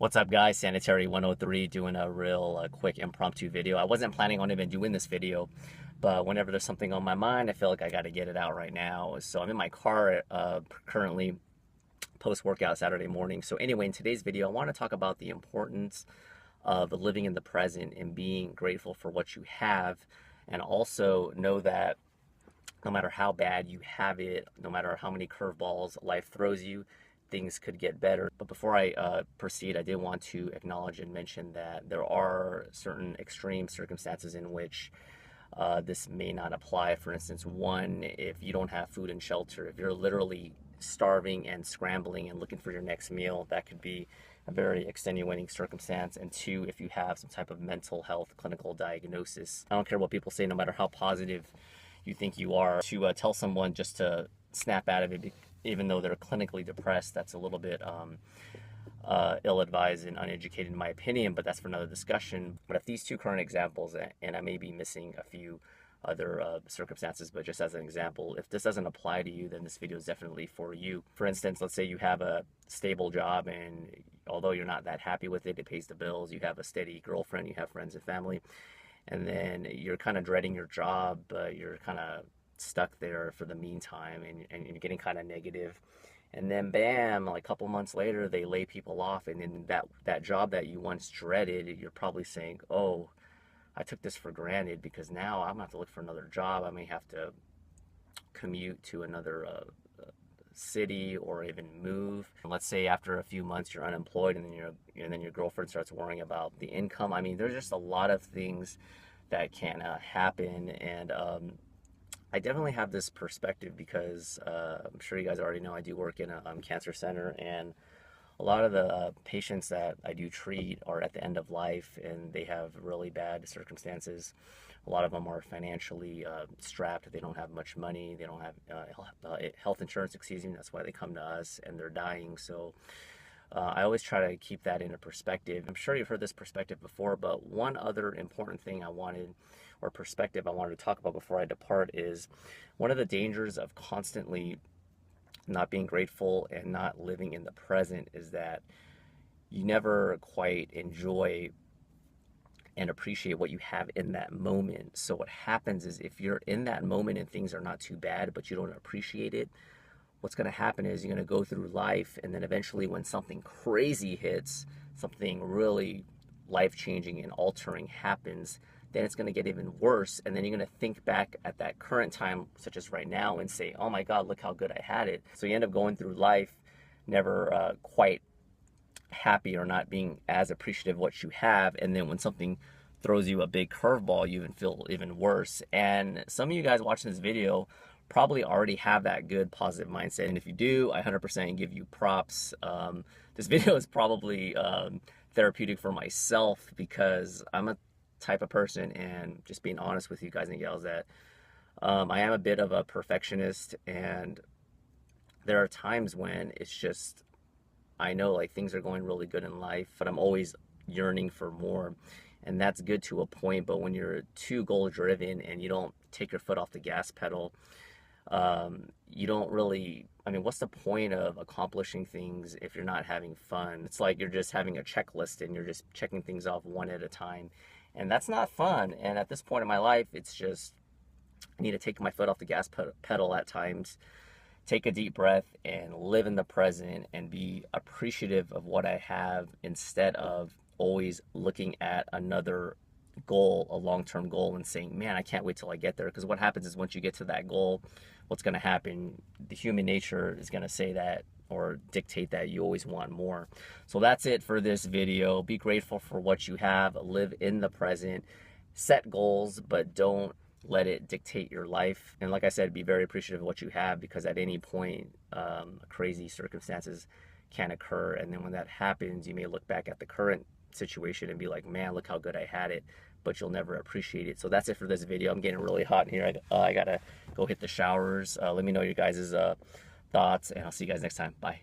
What's up, guys? Sanitary 103 doing a real quick impromptu video. I wasn't planning on even doing this video, but whenever there's something on my mind, I feel like I got to get it out right now. So I'm in my car currently post-workout Saturday morning. So anyway, in today's video, I want to talk about the importance of living in the present and being grateful for what you have, and also know that no matter how bad you have it, no matter how many curveballs life throws you, things could get better. But before I proceed, I did want to acknowledge and mention that there are certain extreme circumstances in which this may not apply. For instance, one, if you don't have food and shelter, if you're literally starving and scrambling and looking for your next meal, that could be a very extenuating circumstance. And two, if you have some type of mental health clinical diagnosis. I don't care what people say, no matter how positive you think you are, to tell someone just to snap out of it, even though they're clinically depressed, that's a little bit ill-advised and uneducated in my opinion, but that's for another discussion. But if these two current examples, and I may be missing a few other circumstances, but just as an example, if this doesn't apply to you, then this video is definitely for you. For instance, let's say you have a stable job, and although you're not that happy with it, it pays the bills, you have a steady girlfriend, you have friends and family, and then you're kind of dreading your job, but you're kind of stuck there for the meantime, and you're getting kind of negative. And then bam, like a couple months later, they lay people off, and then that job that you once dreaded, you're probably saying, oh, I took this for granted, because now I'm gonna have to look for another job. I may have to commute to another city, or even move. And let's say after a few months you're unemployed, and then your girlfriend starts worrying about the income. I mean, there's just a lot of things that can happen. And I definitely have this perspective because I'm sure you guys already know I do work in a cancer center, and a lot of the patients that I do treat are at the end of life, and they have really bad circumstances. A lot of them are financially strapped. They don't have much money. They don't have health insurance, excuse me. That's why they come to us, and they're dying. So I always try to keep that into perspective. I'm sure you've heard this perspective before, but one other important thing perspective I wanted to talk about before I depart is one of the dangers of constantly not being grateful and not living in the present is that you never quite enjoy and appreciate what you have in that moment. So what happens is, if you're in that moment and things are not too bad, but you don't appreciate it, what's going to happen is you're going to go through life, and then eventually when something crazy hits, something really life-changing and altering happens, then it's going to get even worse. And then you're going to think back at that current time, such as right now, and say, oh my God, look how good I had it. So you end up going through life never quite happy, or not being as appreciative of what you have. And then when something throws you a big curveball, you even feel even worse. And some of you guys watching this video probably already have that good positive mindset, and if you do, I 100% give you props. This video is probably therapeutic for myself, because I'm a type of person, and just being honest with you guys and gals, that I am a bit of a perfectionist, and there are times when it's just, I know like things are going really good in life, but I'm always yearning for more. And that's good to a point, but when you're too goal driven and you don't take your foot off the gas pedal, you don't really, I mean, what's the point of accomplishing things if you're not having fun? It's like you're just having a checklist and you're just checking things off one at a time, and that's not fun. And at this point in my life, it's just, I need to take my foot off the gas pedal at times, take a deep breath, and live in the present and be appreciative of what I have, instead of always looking at another goal, a long-term goal, and saying, man, I can't wait till I get there. Because what happens is, once you get to that goal, what's going to happen? The human nature is going to say that, or dictate that you always want more. So that's it for this video. Be grateful for what you have, live in the present, set goals, but don't let it dictate your life. And like I said, be very appreciative of what you have, because at any point crazy circumstances can occur, and then when that happens, you may look back at the current situation and be like, man, look how good I had it, but you'll never appreciate it. So that's it for this video. I'm getting really hot in here. I gotta go hit the showers. Let me know your guys' thoughts, and I'll see you guys next time. Bye.